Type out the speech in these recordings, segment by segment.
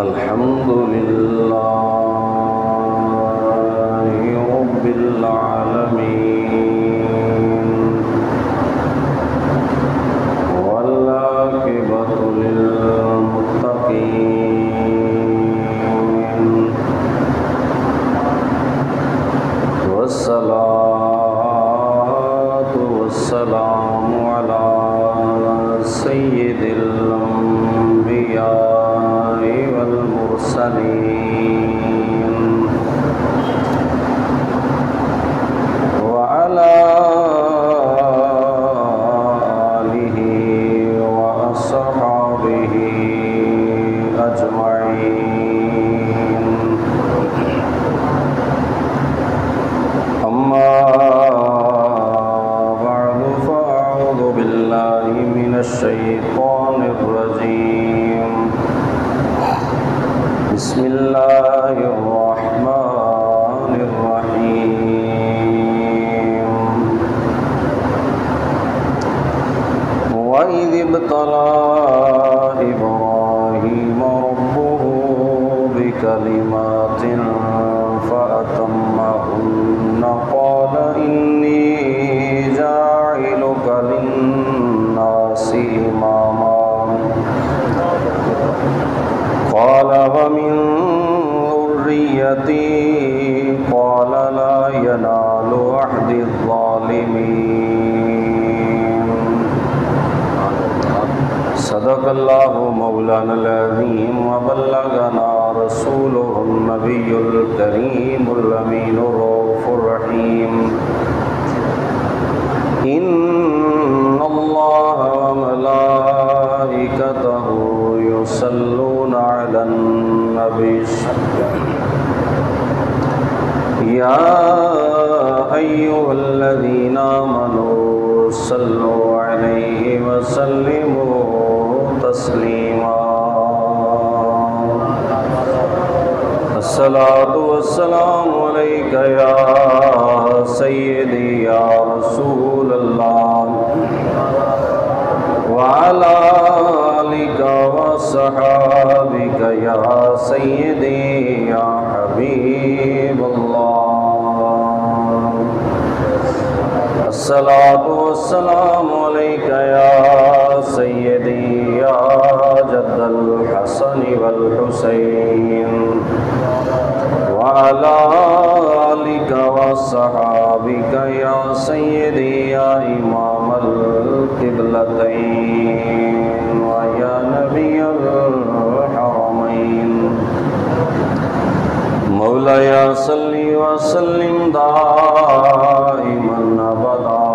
الحمد لله رب العالمين والعاقبة للمتقين والصلاة والسلام على سيد الأنبياء والمرسلين وعلى آله وأصحابه أجمعين. أما بعد فأعوذ بالله من الشيطان الرجيم. بسم الله الرحمن الرحيم. وإذ ابتلى إبراهيم ربه بكلمات فأتمهن قال إني جاعلك للناس إماما قال ومن ذريتي قال لا ينال عهد الظالمين. صدق الله مولانا العظيم وبلغنا رسوله النبي الكريم الأمين الرؤوف الرحيم. إن الله وملائكته يصلون على النبي يا أيها الذين آمنوا صلوا عليه وسلموا تسليما. الصلاة والسلام عليك يا سيدي يا رسول الله وعلى آلك وصحابك يا سيدي يا حبيب الله. الصلاة والسلام عليك يا سيدي يا جد الحسن والحسين وعلى آلك وصحابك يا سيدي يا إمام القبلتين ويا نبي الحرمين. مولاي صل وسلم دائما أبدا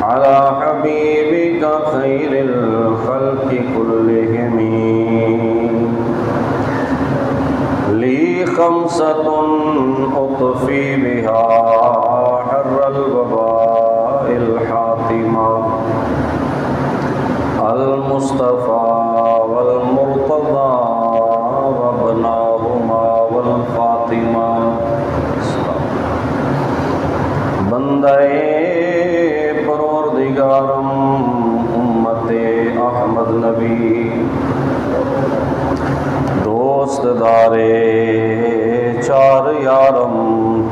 على حبيبك خير الخلق كلهم. لي خمسة أطفي بها حر الوباء الحاتمة المصطفى والمرتضى وابناهما والفاطمة. بندے پروردگارم امت احمد نبی دوست دارے چار یارم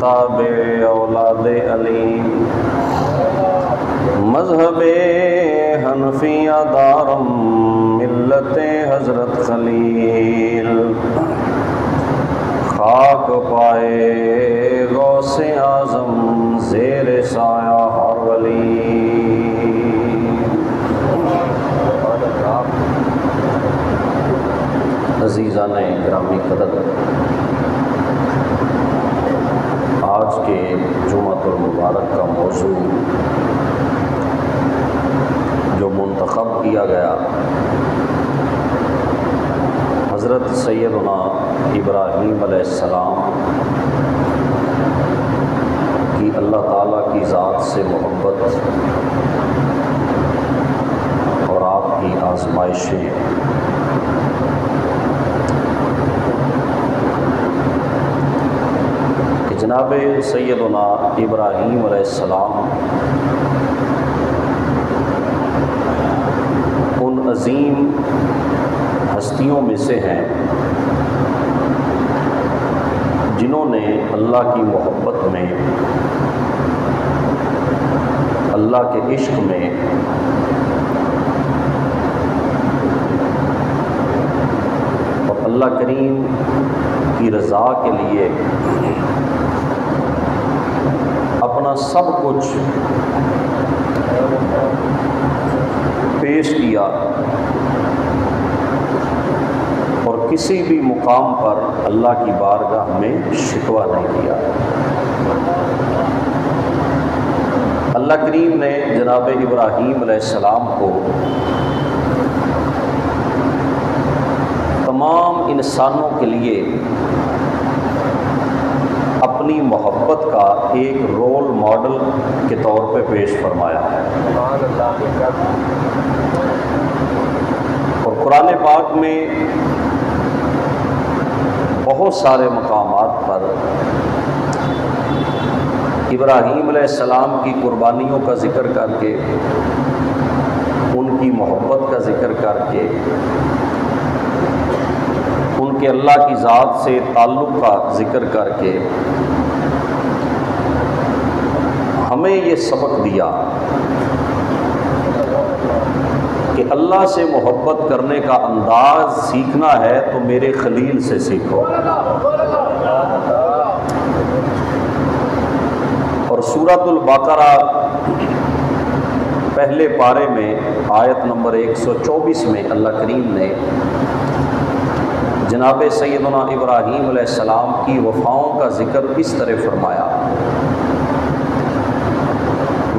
تابع اولاد علی مذہب حنفیہ دارم ملت حضرت خلیل خاک پائے غوث اعظم زیر سایہ ہر ولی. عزیزان گرامی قدر، آج کے جمعۃ المبارک کا موضوع جو منتخب کیا گیا حضرت سیدنا ابراہیم علیہ السلام کی اللہ تعالیٰ کی ذات سے محبت اور آپ کی آزمائشیں جناب سیدنا ابراہیم علیہ السلام عظیم ہستیوں میں سے ہیں جنہوں نے اللہ کی محبت میں، اللہ کے عشق میں اور اللہ کریم کی رضا کے لیے اپنا سب کچھ پیش کیا اور کسی بھی مقام پر اللہ کی بارگاہ میں شکوہ نہیں کیا۔ اللہ کریم نے جناب ابراہیم علیہ السلام کو تمام انسانوں کے لیے اپنی محبت کا ایک رول ماڈل کے طور پہ پیش فرمایا ہے، اور قرآن پاک میں بہت سارے مقامات پر ابراہیم علیہ السلام کی قربانیوں کا ذکر کر کے، ان کی محبت کا ذکر کر کے، ان کے اللہ کی ذات سے تعلق کا ذکر کر کے ہمیں یہ سبق دیا کہ اللہ سے محبت کرنے کا انداز سیکھنا ہے تو میرے خلیل سے سیکھو۔ اور سورۃ البقرہ پہلے پارے میں آیت نمبر 124 میں اللہ کریم نے جناب سیدنا ابراہیم علیہ السلام کی وفاؤں کا ذکر اس طرح فرمایا،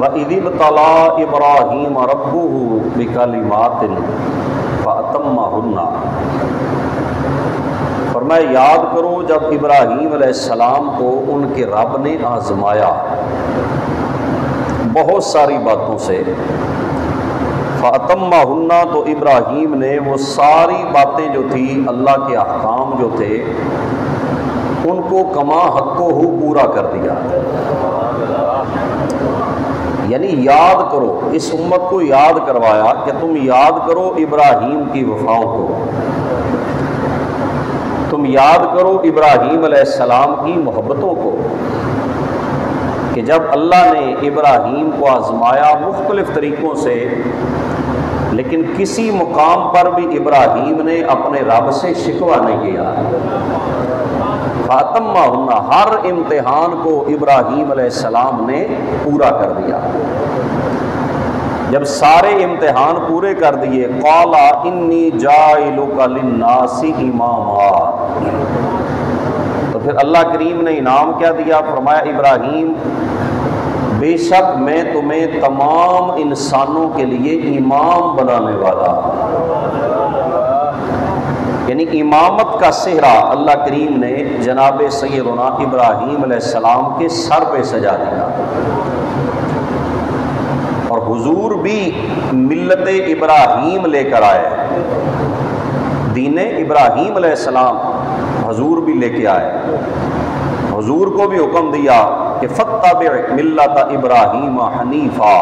وَإِذِ ابْتَلَىٰ إِبْرَاهِيمَ رَبُّهُ بِكَلِمَاتٍ فَأَتَمَّهُنَّ، فرمایا یاد کرو جب ابراہیم علیہ السلام کو ان کے رب نے آزمایا بہت ساری باتوں سے، فَأَتَمَّهُنَّ، تو ابراہیم نے وہ ساری باتیں جو تھی، اللہ کے احکام جو تھے، ان کو کما حقہ پورا کر دیا۔ یعنی یاد کرو، اس امت کو یاد کروایا کہ تم یاد کرو ابراہیم کی وفاؤں کو، تم یاد کرو ابراہیم علیہ السلام کی محبتوں کو، کہ جب اللہ نے ابراہیم کو آزمایا مختلف طریقوں سے، لیکن کسی مقام پر بھی ابراہیم نے اپنے رب سے شکوہ نہیں کیا۔ فَأَتَمَّهُنَّ، ہر امتحان کو ابراہیم علیہ السلام نے پورا کر دیا۔ جب سارے امتحان پورے کر دیے، قَالَ إِنِّي جَاعِلُكَ لِلنَّاسِ إِمَامًا، تو پھر اللہ کریم نے انعام کیا دیا؟ فرمایا ابراہیم بے شک میں تمہیں تمام انسانوں کے لیے امام بنانے والا، یعنی امامت کا صحرا اللہ کریم نے جناب سیدنا ابراہیم علیہ السلام کے سر پہ سجا دیا۔ اور حضور بھی ملت ابراہیم لے کر آئے، دین ابراہیم علیہ السلام حضور بھی لے کے آئے۔ حضور کو بھی حکم دیا کہ فَاتَّبِعْ مِلَّةَ إِبْرَاهِيمَ حَنِيفًا،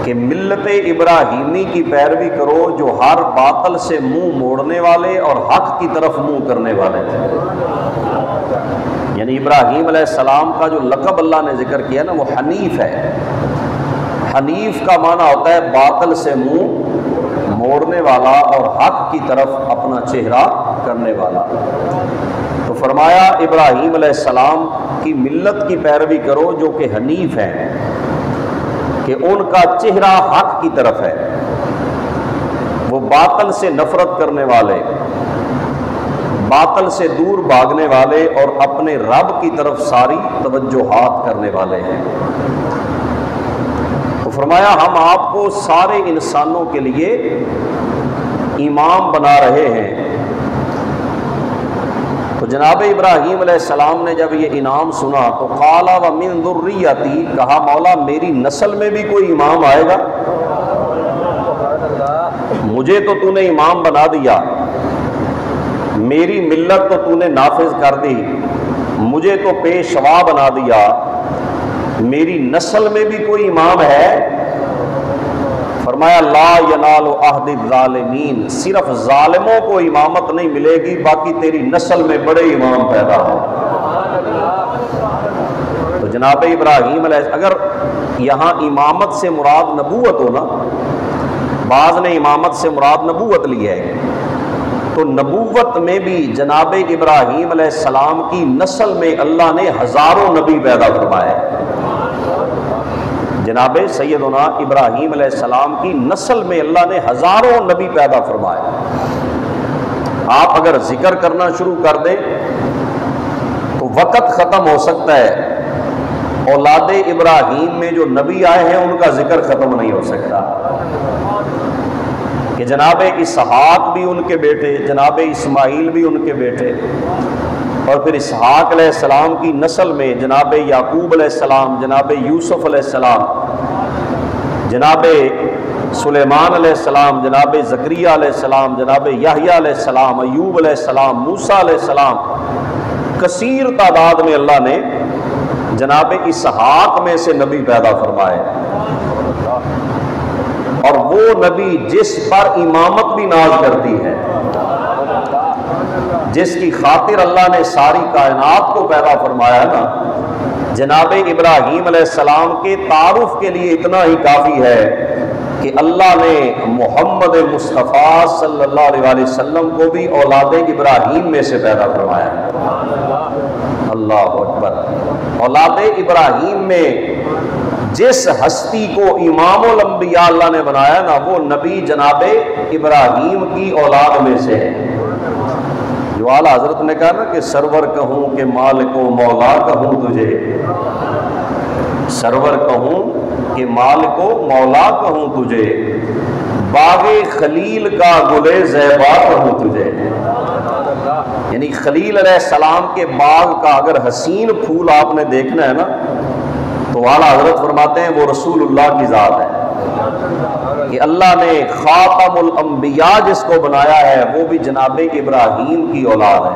کہ ملت ابراہیمی کی پیروی کرو جو ہر باطل سے منہ موڑنے والے اور حق کی طرف منہ کرنے والے تھے۔ یعنی ابراہیم علیہ السلام کا جو لقب اللہ نے ذکر کیا نا، وہ حنیف ہے۔ حنیف کا معنی ہوتا ہے باطل سے منہ موڑنے والا اور حق کی طرف اپنا چہرہ کرنے والا۔ تو فرمایا ابراہیم علیہ السلام کی ملت کی پیروی کرو جو کہ حنیف ہیں، کہ ان کا چہرہ حق کی طرف ہے، وہ باطل سے نفرت کرنے والے، باطل سے دور بھاگنے والے اور اپنے رب کی طرف ساری توجہات کرنے والے ہیں۔ تو فرمایا ہم آپ کو سارے انسانوں کے لیے امام بنا رہے ہیں۔ تو جناب ابراہیم علیہ السلام نے جب یہ انعام سنا تو قال ومن ذریتی، کہا مولا میری نسل میں بھی کوئی امام آئے گا؟ مجھے تو نے امام بنا دیا، میری ملت تو نے نافذ کر دی، مجھے تو پیشوا بنا دیا، میری نسل میں بھی کوئی امام ہے؟ فرمایا لا ینال عہد الظالمین، صرف ظالموں کو امامت نہیں ملے گی، باقی تیری نسل میں بڑے امام پیدا ہوں۔ تو جناب ابراہیم علیہ السلام، اگر یہاں امامت سے مراد نبوت ہو نا، بعض نے امامت سے مراد نبوت لی ہے، تو نبوت میں بھی جناب ابراہیم علیہ السلام کی نسل میں اللہ نے ہزاروں نبی پیدا فرمائے۔ جناب سیدنا ابراہیم علیہ السلام کی نسل میں اللہ نے ہزاروں نبی پیدا فرمائے۔ آپ اگر ذکر کرنا شروع کر دیں تو وقت ختم ہو سکتا ہے، اولاد ابراہیم میں جو نبی آئے ہیں ان کا ذکر ختم نہیں ہو سکتا، کہ جناب اسحاق بھی ان کے بیٹے، جناب اسماعیل بھی ان کے بیٹے، اور پھر اسحاق علیہ السلام کی نسل میں جناب یعقوب علیہ السلام، جناب یوسف علیہ السلام، جناب سلیمان علیہ السلام، جناب زکریہ علیہ السلام، جناب یحییٰ علیہ السلام، ایوب علیہ السلام، موسیٰ علیہ السلام، کثیر تعداد میں اللہ نے جناب اسحاق میں سے نبی پیدا فرمائے، اور وہ نبی جس پر امامت بھی ناز کرتی ہے، جس کی خاطر اللہ نے ساری کائنات کو پیدا فرمایا نا، جناب ابراہیم علیہ السلام کے تعارف کے لیے اتنا ہی کافی ہے کہ اللہ نے محمد مصطفیٰ صلی اللہ علیہ وسلم کو بھی اولاد ابراہیم میں سے پیدا فرمایا۔ اللہ اکبر۔ اولاد ابراہیم میں جس ہستی کو امام الانبیاء اللہ نے بنایا نا، وہ نبی جناب ابراہیم کی اولاد میں سے ہے۔ جو اعلیٰ حضرت نے کہا نا کہ سرور کہوں کہ مالک و مولا کہوں تجھے، سرور کہوں کہ مالک و مولا کہوں تجھے، باغ خلیل کا گلے زیبا کہوں تجھے۔ یعنی خلیل علیہ السلام کے باغ کا اگر حسین پھول آپ نے دیکھنا ہے نا، تو اعلیٰ حضرت فرماتے ہیں وہ رسول اللہ کی ذات ہے، کہ اللہ نے خاتم الانبیاء جس کو بنایا ہے وہ بھی جناب ابراہیم کی اولاد ہے۔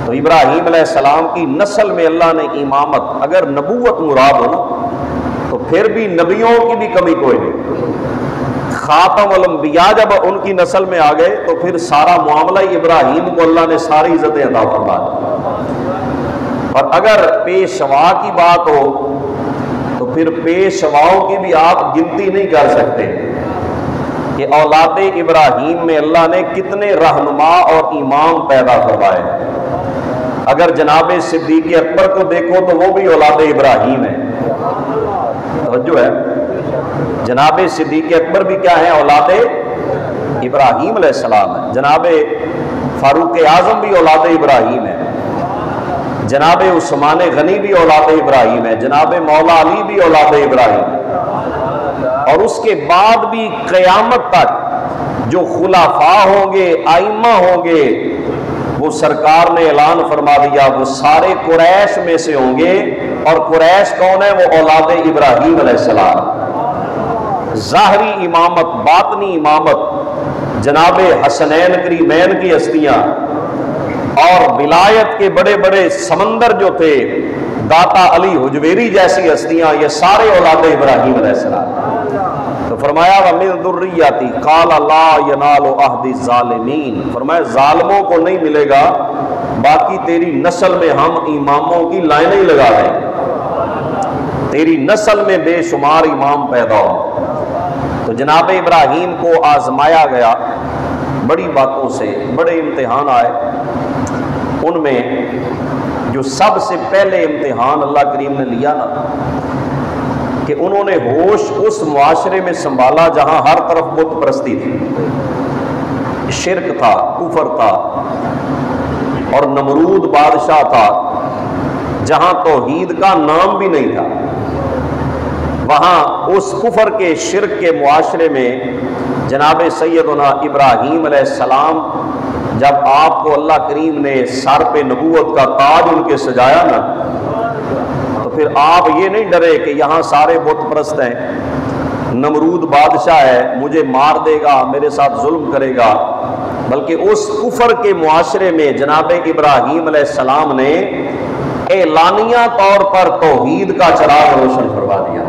تو ابراہیم علیہ السلام کی نسل میں اللہ نے امامت، اگر نبوت مراد ہو نا تو پھر بھی نبیوں کی بھی کمی کوئی نہیں۔ خاتم الانبیاء جب ان کی نسل میں آ گئے تو پھر سارا معاملہ ابراہیم کو اللہ نے ساری عزتیں عطا فرما دی۔ اور اگر پیشوا کی بات ہو تو پھر پیشواؤں کی بھی آپ گنتی نہیں کر سکتے کہ اولاد ابراہیم میں اللہ نے کتنے رہنما اور امام پیدا فرمائے۔ اگر جناب صدیق اکبر کو دیکھو تو وہ بھی اولاد ابراہیم ہے، توجہ ہے، جناب صدیق اکبر بھی کیا ہے؟ اولاد ابراہیم علیہ السلام ہے۔ جناب فاروق اعظم بھی اولاد ابراہیم ہے، جناب عثمان غنی بھی اولاد ابراہیم ہے، جناب مولا علی بھی اولاد ابراہیم ہے، اور اس کے بعد بھی قیامت تک جو خلفاء ہوں گے، ائمہ ہوں گے، وہ سرکار نے اعلان فرما دیا وہ سارے قریش میں سے ہوں گے، اور قریش کون ہے؟ وہ اولاد ابراہیم علیہ السلام۔ ظاہری امامت، باطنی امامت، جناب حسنین کریمین کی ہستیاں اور ولایت کے بڑے بڑے سمندر جو تھے، داتا علی حجویری جیسی ہستیاں، یہ سارے اولاد ابراہیم علیہ السلام۔ تو فرمایا وَمِن ذُرِّيَّتِي قَالَ لَا يَنَالُ عَهْدِ الظَّالِمِينَ، فرمایا ظالموں کو نہیں ملے گا، باقی تیری نسل میں ہم اماموں کی لائنیں لگا دیں، تیری نسل میں بے شمار امام پیدا ہو۔ تو جناب ابراہیم کو آزمایا گیا بڑی باتوں سے، بڑے امتحان آئے، ان میں جو سب سے پہلے امتحان اللہ کریم نے لیا نا، کہ انہوں نے ہوش اس معاشرے میں سنبھالا جہاں ہر طرف بت پرستی تھی، شرک تھا، کفر تھا، اور نمرود بادشاہ تھا، جہاں توحید کا نام بھی نہیں تھا۔ وہاں اس کفر کے شرک کے معاشرے میں جناب سیدنا ابراہیم علیہ السلام، جب آپ کو اللہ کریم نے سر پہ نبوت کا تاج ان کے سجایا نا، تو پھر آپ یہ نہیں ڈرے کہ یہاں سارے بت پرست ہیں، نمرود بادشاہ ہے، مجھے مار دے گا، میرے ساتھ ظلم کرے گا، بلکہ اس کفر کے معاشرے میں جناب ابراہیم علیہ السلام نے اعلانیہ طور پر توحید کا چراغ روشن فرما دیا۔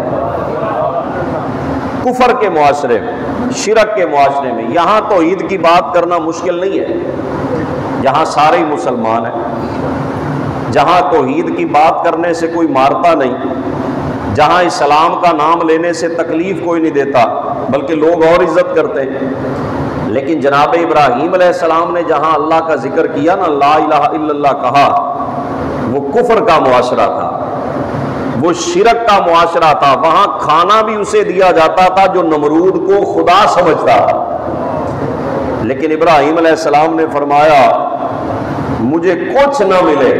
کفر کے معاشرے میں، شرک کے معاشرے میں یہاں توحید کی بات کرنا مشکل نہیں ہے، جہاں سارے ہی مسلمان ہیں، جہاں توحید کی بات کرنے سے کوئی مارتا نہیں، جہاں اسلام کا نام لینے سے تکلیف کوئی نہیں دیتا بلکہ لوگ اور عزت کرتے ہیں۔ لیکن جناب ابراہیم علیہ السلام نے جہاں اللہ کا ذکر کیا نا، لا الہ الا اللہ کہا، وہ کفر کا معاشرہ تھا، وہ شرک کا معاشرہ تھا، وہاں کھانا بھی اسے دیا جاتا تھا جو نمرود کو خدا سمجھتا تھا۔ لیکن ابراہیم علیہ السلام نے فرمایا مجھے کچھ نہ ملے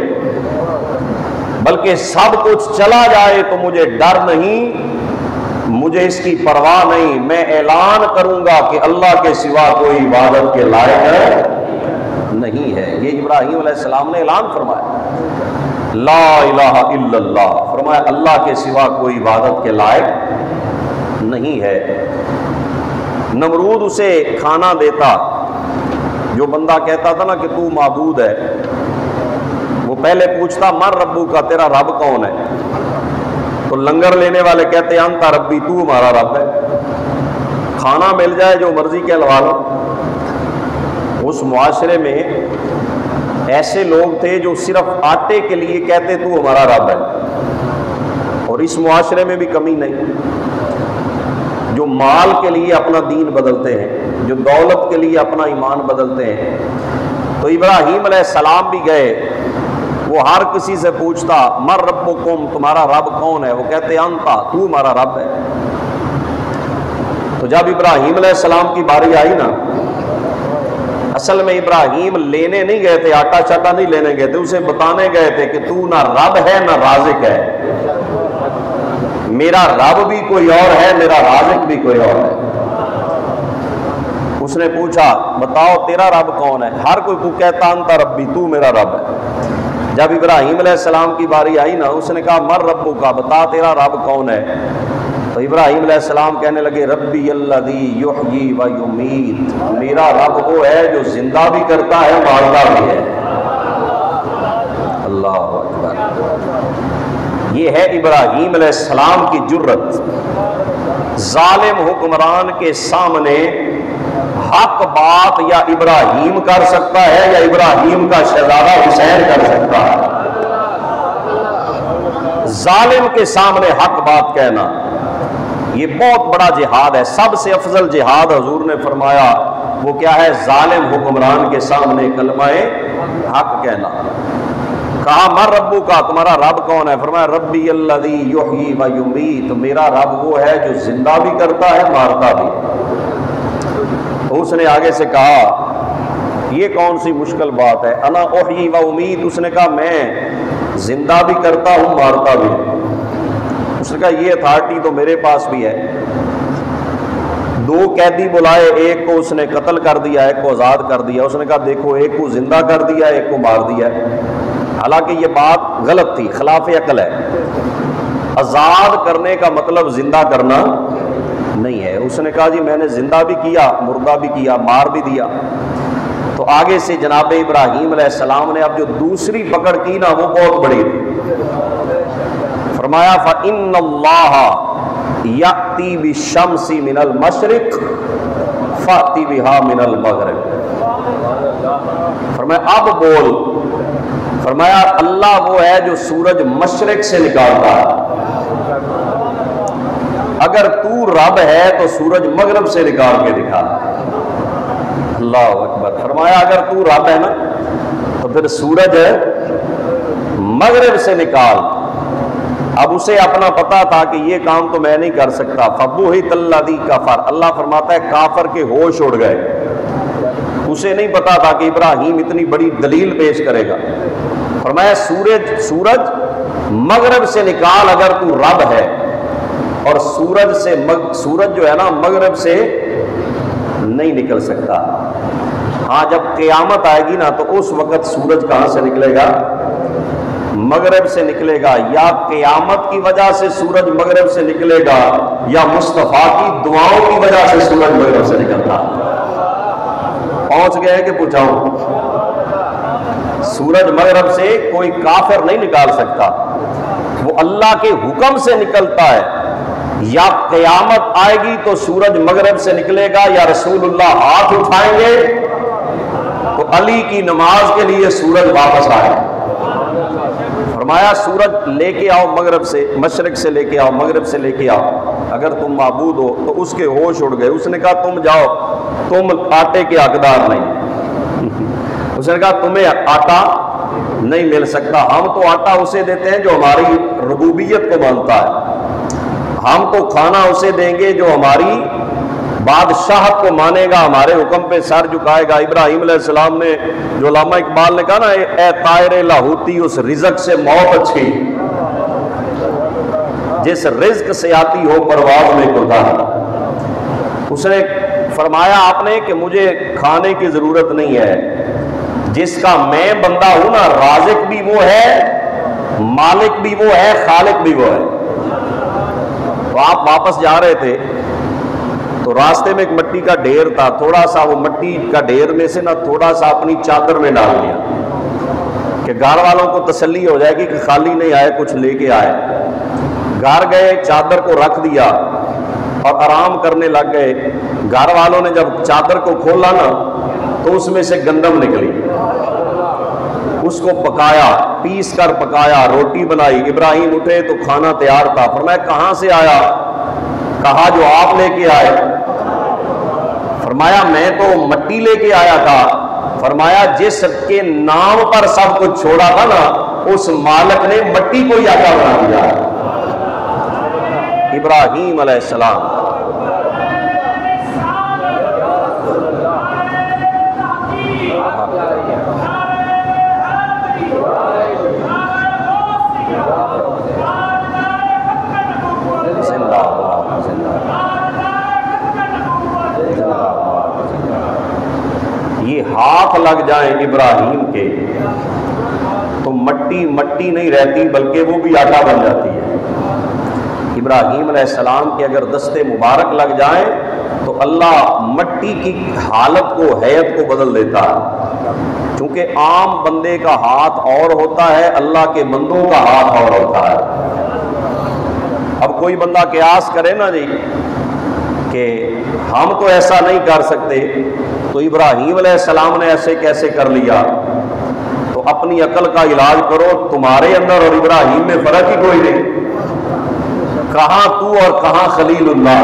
بلکہ سب کچھ چلا جائے تو مجھے ڈر نہیں، مجھے اس کی پرواہ نہیں، میں اعلان کروں گا کہ اللہ کے سوا کوئی عبادت کے لائق ہے نہیں ہے۔ یہ ابراہیم علیہ السلام نے اعلان فرمایا، لا الہ الا اللہ، فرمایا اللہ کے سوا کوئی عبادت کے لائق نہیں ہے۔ نمرود اسے کھانا دیتا، جو بندہ کہتا تھا نا کہ تو معبود ہے، وہ پہلے پوچھتا من ربو کا، تیرا رب کون ہے؟ تو لنگر لینے والے کہتے انت ربی، تو ہمارا رب ہے۔ کھانا مل جائے جو مرضی کہلوا لو۔ اس معاشرے میں ایسے لوگ تھے جو صرف آٹے کے لیے کہتے تو ہمارا رب ہے، اور اس معاشرے میں بھی کمی نہیں، جو مال کے لیے اپنا دین بدلتے ہیں، جو دولت کے لیے اپنا ایمان بدلتے ہیں۔ تو ابراہیم علیہ السلام بھی گئے، وہ ہر کسی سے پوچھتا من ربکم، تمہارا رب کون ہے؟ وہ کہتے انتا، تو ہمارا رب ہے۔ تو جب ابراہیم علیہ السلام کی باری آئی نا، اصل میں ابراہیم لینے نہیں گئے تھے، آٹا چاٹا نہیں لینے گئے تھے، اسے بتانے گئے تھے کہ تو نہ رب ہے نہ رازق ہے، میرا رب بھی کوئی اور ہے، میرا رازق بھی کوئی اور ہے۔ اس نے پوچھا بتاؤ تیرا رب کون ہے؟ ہر کوئی کو کہتا انتا ربی، تو میرا رب ہے۔ جب ابراہیم علیہ السلام کی باری آئی نا، اس نے کہا من ربو کا، بتا تیرا رب کون ہے؟ تو ابراہیم علیہ السلام کہنے لگے ربی الذی یحیی و یمیت، میرا رب وہ ہے جو زندہ بھی کرتا ہے مارتا بھی ہے۔ اللہ اکبر۔ یہ ہے ابراہیم علیہ السلام کی جرت۔ ظالم حکمران کے سامنے حق بات یا ابراہیم کر سکتا ہے یا ابراہیم کا شہزادہ حسین کر سکتا ہے۔ ظالم کے سامنے حق بات کہنا یہ بہت بڑا جہاد ہے۔ سب سے افضل جہاد حضور نے فرمایا وہ کیا ہے؟ ظالم حکمران کے سامنے کلمہ حق کہنا۔ کہا من ربو کا، تمہارا رب کون ہے؟ فرمایا ربی الذی یحیی و یمیت، میرا رب وہ ہے جو زندہ بھی کرتا ہے مارتا بھی۔ اس نے آگے سے کہا یہ کون سی مشکل بات ہے؟ انا احیی و امید، اس نے کہا میں زندہ بھی کرتا ہوں مارتا بھی۔ اس نے کہا یہ اتھارٹی تو میرے پاس بھی ہے۔ دو قیدی بلائے، ایک کو اس نے قتل کر دیا، ایک کو آزاد کر دیا۔ اس نے کہا دیکھو ایک کو زندہ کر دیا، ایک کو مار دیا۔ حالانکہ یہ بات غلط تھی، خلاف عقل ہے۔ آزاد کرنے کا مطلب زندہ کرنا نہیں ہے۔ اس نے کہا جی میں نے زندہ بھی کیا، مردہ بھی کیا، مار بھی دیا۔ تو آگے سے جناب ابراہیم علیہ السلام نے اب جو دوسری پکڑ کی نا وہ بہت بڑی تھی۔ فرمایا فَإِنَّ اللَّهَ يَأْتِي بِالشَّمْسِ مِنَ الْمَشْرِقِ فَأْتِ بِهَا مِنَ الْمَغْرِبِ۔ فرمایا اب بول، فرمایا اللہ وہ ہے جو سورج مشرق سے نکالتا ہے، اگر تو رب ہے تو سورج مغرب سے نکال کے دکھا۔ اللہ اکبر۔ فرمایا اگر تو رب ہے نا تو پھر سورج مغرب سے نکال۔ اب اسے اپنا پتا تھا کہ یہ کام تو میں نہیں کر سکتا۔ فَبُہِتَ الَّذِي كَفَرَ، اللہ فرماتا ہے کافر کے ہوش اڑ گئے۔ اسے نہیں پتا تھا کہ ابراہیم اتنی بڑی دلیل پیش کرے گا۔ فرمایا سورج مغرب سے نکال اگر تو رب ہے، اور سورج جو ہے نا مغرب سے نہیں نکل سکتا۔ ہاں جب قیامت آئے گی نا تو اس وقت سورج کہاں سے نکلے گا؟ مغرب سے نکلے گا۔ یا قیامت کی وجہ سے سورج مغرب سے نکلے گا، یا مصطفیٰ کی دعاؤں کی وجہ سے سورج مغرب سے نکلتا۔ پہنچ گئے کہ پوچھاؤں؟ سورج مغرب سے کوئی کافر نہیں نکال سکتا، وہ اللہ کے حکم سے نکلتا ہے۔ یا قیامت آئے گی تو سورج مغرب سے نکلے گا، یا رسول اللہ ہاتھ اٹھائیں گے تو علی کی نماز کے لیے سورج واپس آئے گا۔ فرمایا سورج لے کے آؤ مغرب سے، مشرق سے لے کے آؤ، مغرب سے لے کے آؤ، اگر تم معبود ہو تو اس کے ہوش اڑ گئے۔ اس نے کہا تم جاؤ، تم آٹے کے حقدار نہیں۔ اس نے کہا تمہیں آٹا نہیں مل سکتا، ہم تو آٹا اسے دیتے ہیں جو ہماری ربوبیت کو مانتا ہے، ہم تو کھانا اسے دیں گے جو ہماری بادشاہت کو مانے گا، ہمارے حکم پہ سر جھکائے گا۔ ابراہیم علیہ السلام نے، جو علامہ اقبال نے کہا نا، اے طائر لاہوتی اس رزق سے موت اچھی، جس رزق سے آتی ہو پرواز میں کوتاہی۔ اس نے فرمایا آپ نے کہ مجھے کھانے کی ضرورت نہیں ہے، جس کا میں بندہ ہوں نا، رازق بھی وہ ہے، مالک بھی وہ ہے، خالق بھی وہ ہے۔ تو آپ واپس جا رہے تھے تو راستے میں ایک مٹی کا ڈھیر تھا، تھوڑا سا وہ مٹی کا ڈھیر میں سے نا تھوڑا سا اپنی چادر میں ڈال دیا کہ گھر والوں کو تسلی ہو جائے گی کہ خالی نہیں آئے، کچھ لے کے آئے۔ گھر گئے، چادر کو رکھ دیا اور آرام کرنے لگ گئے۔ گھر والوں نے جب چادر کو کھولا نا تو اس میں سے گندم نکلی، اس کو پکایا، پیس کر پکایا، روٹی بنائی۔ ابراہیم اٹھے تو کھانا تیار تھا۔ فرمایا کہاں سے آیا؟ کہا جو آپ لے کے آئے۔ فرمایا میں تو مٹی لے کے آیا تھا۔ فرمایا جس کے نام پر سب کچھ چھوڑا تھا نا، اس مالک نے مٹی کو ہی آٹا بنا دیا۔ ابراہیم علیہ السلام۔ یہ ہاتھ لگ جائیں ابراہیم کے تو مٹی مٹی نہیں رہتی بلکہ وہ بھی آٹا بن جاتی ہے۔ ابراہیم علیہ السلام کے اگر دستے مبارک لگ جائیں تو اللہ مٹی کی حالت کو، حیت کو بدل دیتا ہے، کیونکہ عام بندے کا ہاتھ اور ہوتا ہے، اللہ کے بندوں کا ہاتھ اور ہوتا ہے۔ اب کوئی بندہ قیاس کرے نا جی کہ ہم تو ایسا نہیں کر سکتے، تو ابراہیم علیہ السلام نے ایسے کیسے کر لیا؟ تو اپنی عقل کا علاج کرو، تمہارے اندر اور ابراہیم میں فرق ہی کوئی نہیں، کہاں تو اور کہاں خلیل اللہ۔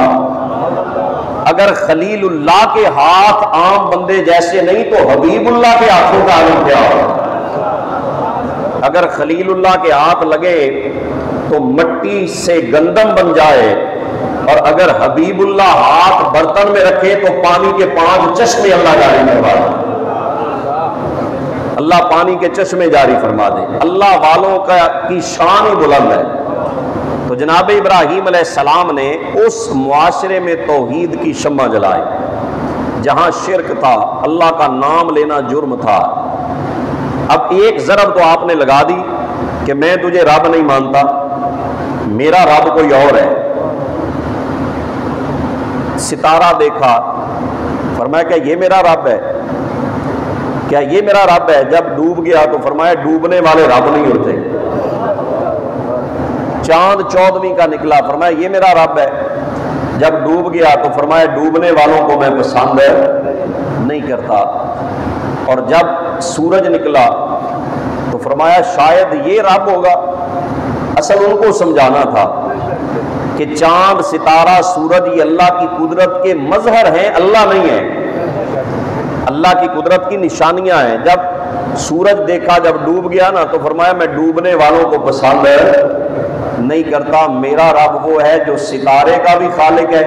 اگر خلیل اللہ کے ہاتھ عام بندے جیسے نہیں تو حبیب اللہ کے ہاتھوں کا عالم کیا ہو؟ اگر خلیل اللہ کے ہاتھ لگے تو مٹی سے گندم بن جائے، اور اگر حبیب اللہ ہاتھ برتن میں رکھے تو پانی کے 5 چشمے اللہ جاری کروا دے، اللہ پانی کے چشمے جاری فرما دے۔ اللہ والوں کی شان ہی بلند ہے۔ تو جناب ابراہیم علیہ السلام نے اس معاشرے میں توحید کی شمع جلائی جہاں شرک تھا، اللہ کا نام لینا جرم تھا۔ اب ایک ضرب تو آپ نے لگا دی کہ میں تجھے رب نہیں مانتا، میرا رب کوئی اور ہے۔ ستارہ دیکھا، فرمایا کیا یہ میرا رب ہے؟ کیا یہ میرا رب ہے؟ جب ڈوب گیا تو فرمایا ڈوبنے والے رب نہیں ہوتے۔ چاند 14ویں کا نکلا، فرمایا یہ میرا رب ہے۔ جب ڈوب گیا تو فرمایا ڈوبنے والوں کو میں پسند نہیں کرتا۔ اور جب سورج نکلا تو فرمایا شاید یہ رب ہوگا۔ اصل ان کو سمجھانا تھا کہ چاند، ستارہ، سورج یہ اللہ کی قدرت کے مظہر ہیں، اللہ نہیں ہے، اللہ کی قدرت کی نشانیاں ہیں۔ جب سورج دیکھا، جب ڈوب گیا نا تو فرمایا میں ڈوبنے والوں کو پسند نہیں کرتا، میرا رب وہ ہے جو ستارے کا بھی خالق ہے،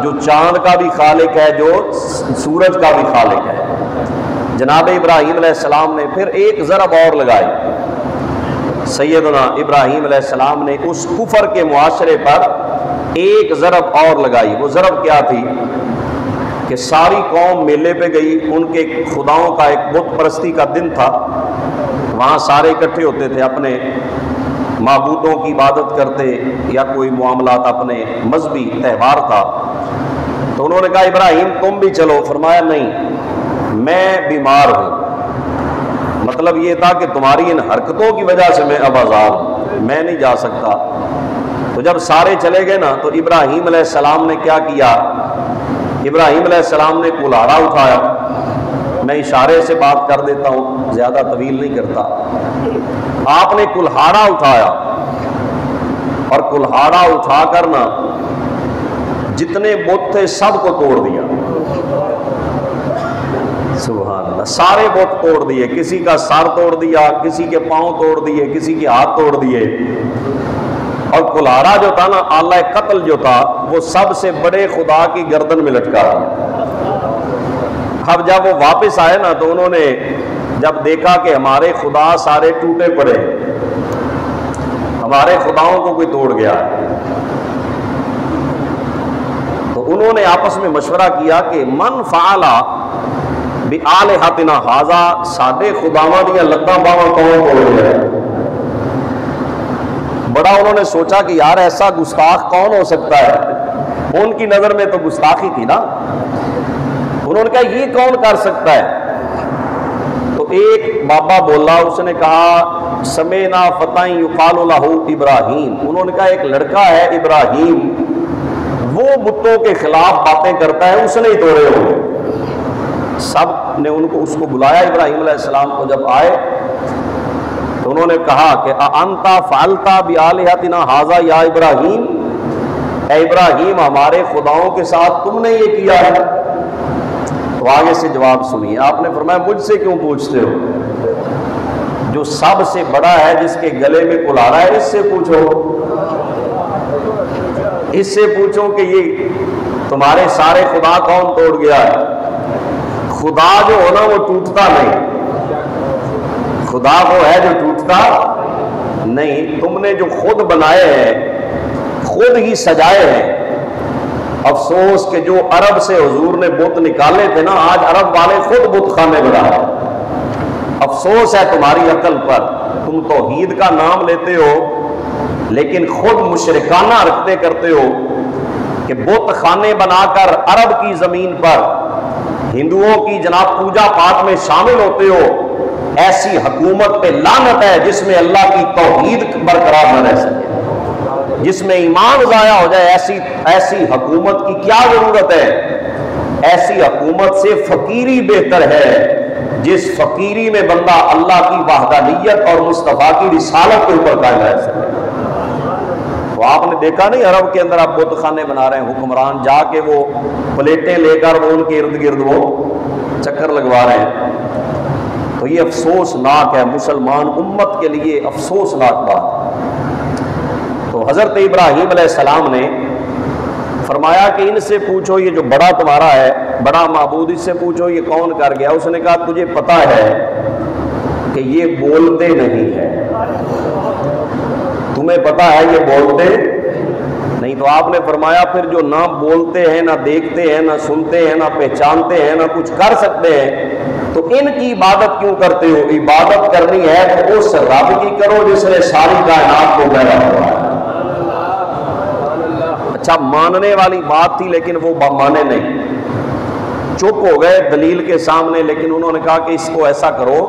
جو چاند کا بھی خالق ہے، جو سورج کا بھی خالق ہے۔ جناب ابراہیم علیہ السلام نے پھر ایک ضرب اور لگائی۔ سیدنا ابراہیم علیہ السلام نے اس کفر کے معاشرے پر ایک ضرب اور لگائی۔ وہ ضرب کیا تھی کہ ساری قوم میلے پہ گئی، ان کے خداؤں کا ایک بت پرستی کا دن تھا، وہاں سارے اکٹھے ہوتے تھے، اپنے معبودوں کی عبادت کرتے یا کوئی معاملات، اپنے مذہبی تہوار تھا۔ تو انہوں نے کہا ابراہیم تم بھی چلو۔ فرمایا نہیں، میں بیمار ہوں، مطلب یہ تھا کہ تمہاری ان حرکتوں کی وجہ سے میں اب آزاد ہوں، میں نہیں جا سکتا۔ تو تو جب سارے چلے گئے نا تو ابراہیم علیہ السلام نے کیا کیا؟ ابراہیم علیہ السلام نے کلہاڑا اٹھایا. میں اشارے سے بات کر دیتا ہوں، زیادہ طویل نہیں کرتا. آپ نے کلہاڑا اٹھایا اور کلہاڑا اٹھا کر نا جتنے بت تھے سب کو توڑ دیا. سبحان اللہ، سارے بت توڑ دیے. کسی کا سر توڑ دیا، کسی کے پاؤں توڑ دیے، کسی کے ہاتھ توڑ دیے. اور کلہاڑا جو تھا نا، آلہ قتل جو تھا، وہ سب سے بڑے خدا کی گردن میں لٹکا دیا. اب جب وہ واپس آئے نا تو انہوں نے جب دیکھا کہ ہمارے خدا سارے ٹوٹے پڑے، ہمارے خداؤں کو کوئی توڑ گیا، تو انہوں نے آپس میں مشورہ کیا کہ من فعل بآلہتنا ھذا، ساڈے خداواں دیاں لتاں باواں کون توڑ گیا؟ بڑا انہوں نے سوچا کہ یار ایسا گستاخ کون ہو سکتا ہے؟ ان کی نظر میں تو گستاخی تھی نا. انہوں نے کہا یہ کون کر سکتا ہے؟ تو ایک بابا بولا، اس نے کہا سمینا فتح یقال لہ ابراہیم. انہوں نے کہا ایک لڑکا ہے ابراہیم، وہ بتوں کے خلاف باتیں کرتا ہے، اس نے ہی توڑے ہوئے. سب نے اس کو بلایا ابراہیم علیہ السلام کو. جب آئے تو انہوں نے کہا کہ انت فعلت بآلہتنا ھذا یا ابراہیم، اے ابراہیم ہمارے خداؤں کے ساتھ تم نے یہ کیا ہے؟ تو آگے سے جواب سنیے. آپ نے فرمایا مجھ سے کیوں پوچھتے ہو؟ جو سب سے بڑا ہے، جس کے گلے میں کلہاڑا ہے، اس سے پوچھو. اس سے پوچھو کہ یہ تمہارے سارے خدا کون توڑ گیا ہے؟ خدا جو ہونا وہ ٹوٹتا نہیں. خدا وہ ہے جو ٹوٹتا نہیں. تم نے جو خود بنائے ہیں، خود ہی سجائے ہیں. افسوس کہ جو عرب سے حضور نے بت نکالے تھے نا، آج عرب والے خود بت خانے بنا رہے ہیں. افسوس ہے تمہاری عقل پر. تم توحید کا نام لیتے ہو لیکن خود مشرکانہ حرکتیں کرتے ہو کہ بت خانے بنا کر عرب کی زمین پر ہندوؤں کی جناب پوجا پاٹ میں شامل ہوتے ہو. ایسی حکومت پہ لعنت ہے جس میں اللہ کی توحید برقرار نہ رہ سکے، جس میں ایمان ضائع ہو جائے. ایسی حکومت کی کیا ضرورت ہے؟ ایسی حکومت سے فقیری بہتر ہے، جس فقیری میں بندہ اللہ کی وحدانیت اور مصطفیٰ کی رسالت کے اوپر قائم رہ سکے. تو آپ نے دیکھا نہیں عرب کے اندر آپ بت خانے بنا رہے ہیں، حکمران جا کے وہ پلیٹیں لے کر وہ ان کے ارد گرد وہ چکر لگوا رہے ہیں. تو یہ افسوسناک ہے، مسلمان امت کے لیے افسوسناک بات. تو حضرت ابراہیم علیہ السلام نے فرمایا کہ ان سے پوچھو، یہ جو بڑا تمہارا ہے، بڑا معبود، اس سے پوچھو یہ کون کر گیا. اس نے کہا تجھے پتا ہے کہ یہ بولتے نہیں ہیں، تمہیں پتا ہے یہ بولتے نہیں. تو آپ نے فرمایا پھر جو نہ بولتے ہیں، نہ دیکھتے ہیں، نہ سنتے ہیں، نہ پہچانتے ہیں، نہ کچھ کر سکتے ہیں، تو ان کی عبادت کیوں کرتے ہو؟ عبادت کرنی ہے تو اس رب کی کرو جس نے ساری کائنات کو پیدا کیا. اچھا، ماننے والی بات تھی لیکن وہ مانے نہیں، چپ ہو گئے دلیل کے سامنے. لیکن انہوں نے کہا کہ اس کو ایسا کرو،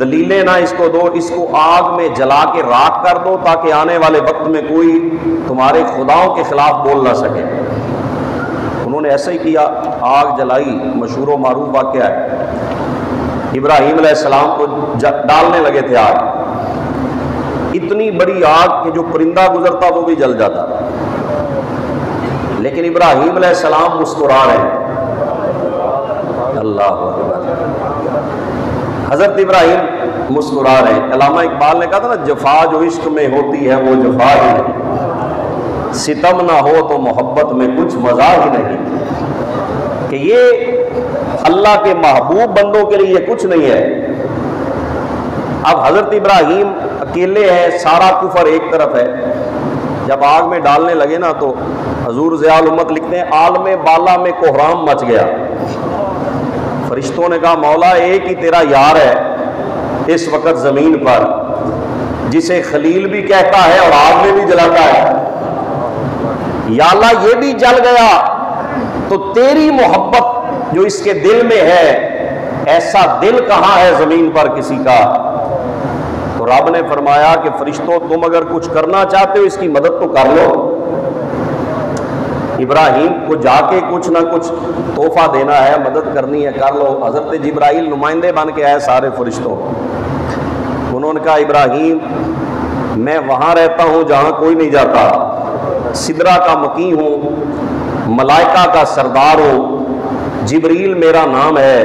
دلیلیں نہ اس کو دو، اس کو آگ میں جلا کے راکھ کر دو تاکہ آنے والے وقت میں کوئی تمہارے خداؤں کے خلاف بول نہ سکے. انہوں نے ایسا ہی کیا، آگ جلائی. مشہور و معروف واقعہ ہے. ابراہیم علیہ السلام کو ڈالنے لگے تھے آگ. اتنی بڑی آگ کہ جو پرندہ گزرتا وہ بھی جل جاتا. لیکن ابراہیم علیہ السلام مسکرا رہے ہیں. اللہ اکبر. حضرت ابراہیم مسکرا رہے ہیں. علامہ اقبال نے کہا تھا نا، جفا جو عشق میں ہوتی ہے وہ جفا ہی نہیں، ستم نہ ہو تو محبت میں کچھ مزہ ہی نہیں. کہ یہ اللہ کے محبوب بندوں کے لیے کچھ نہیں ہے. اب حضرت ابراہیم اکیلے ہیں، سارا کفر ایک طرف ہے. جب آگ میں ڈالنے لگے نا تو حضور ضیاء الامت لکھتے ہیں عالم بالا میں کوہرام مچ گیا. فرشتوں نے کہا مولا ایک ہی تیرا یار ہے اس وقت زمین پر، جسے خلیل بھی کہتا ہے اور آگ میں بھی جلاتا ہے. یا اللہ یہ بھی جل گیا تو تیری محبت جو اس کے دل میں ہے، ایسا دل کہاں ہے زمین پر کسی کا. تو رب نے فرمایا کہ فرشتوں تم اگر کچھ کرنا چاہتے ہو اس کی مدد تو کر لو۔ ابراہیم کو جا کے کچھ نہ کچھ تحفہ دینا ہے، مدد کرنی ہے، کر لو۔ حضرت جبرائیل نمائندے بن کے آئے سارے فرشتوں، انہوں نے کہا ابراہیم میں وہاں رہتا ہوں جہاں کوئی نہیں جاتا، سدرہ کا مقیم ہوں، ملائکہ کا سردار ہوں، جبریل میرا نام ہے،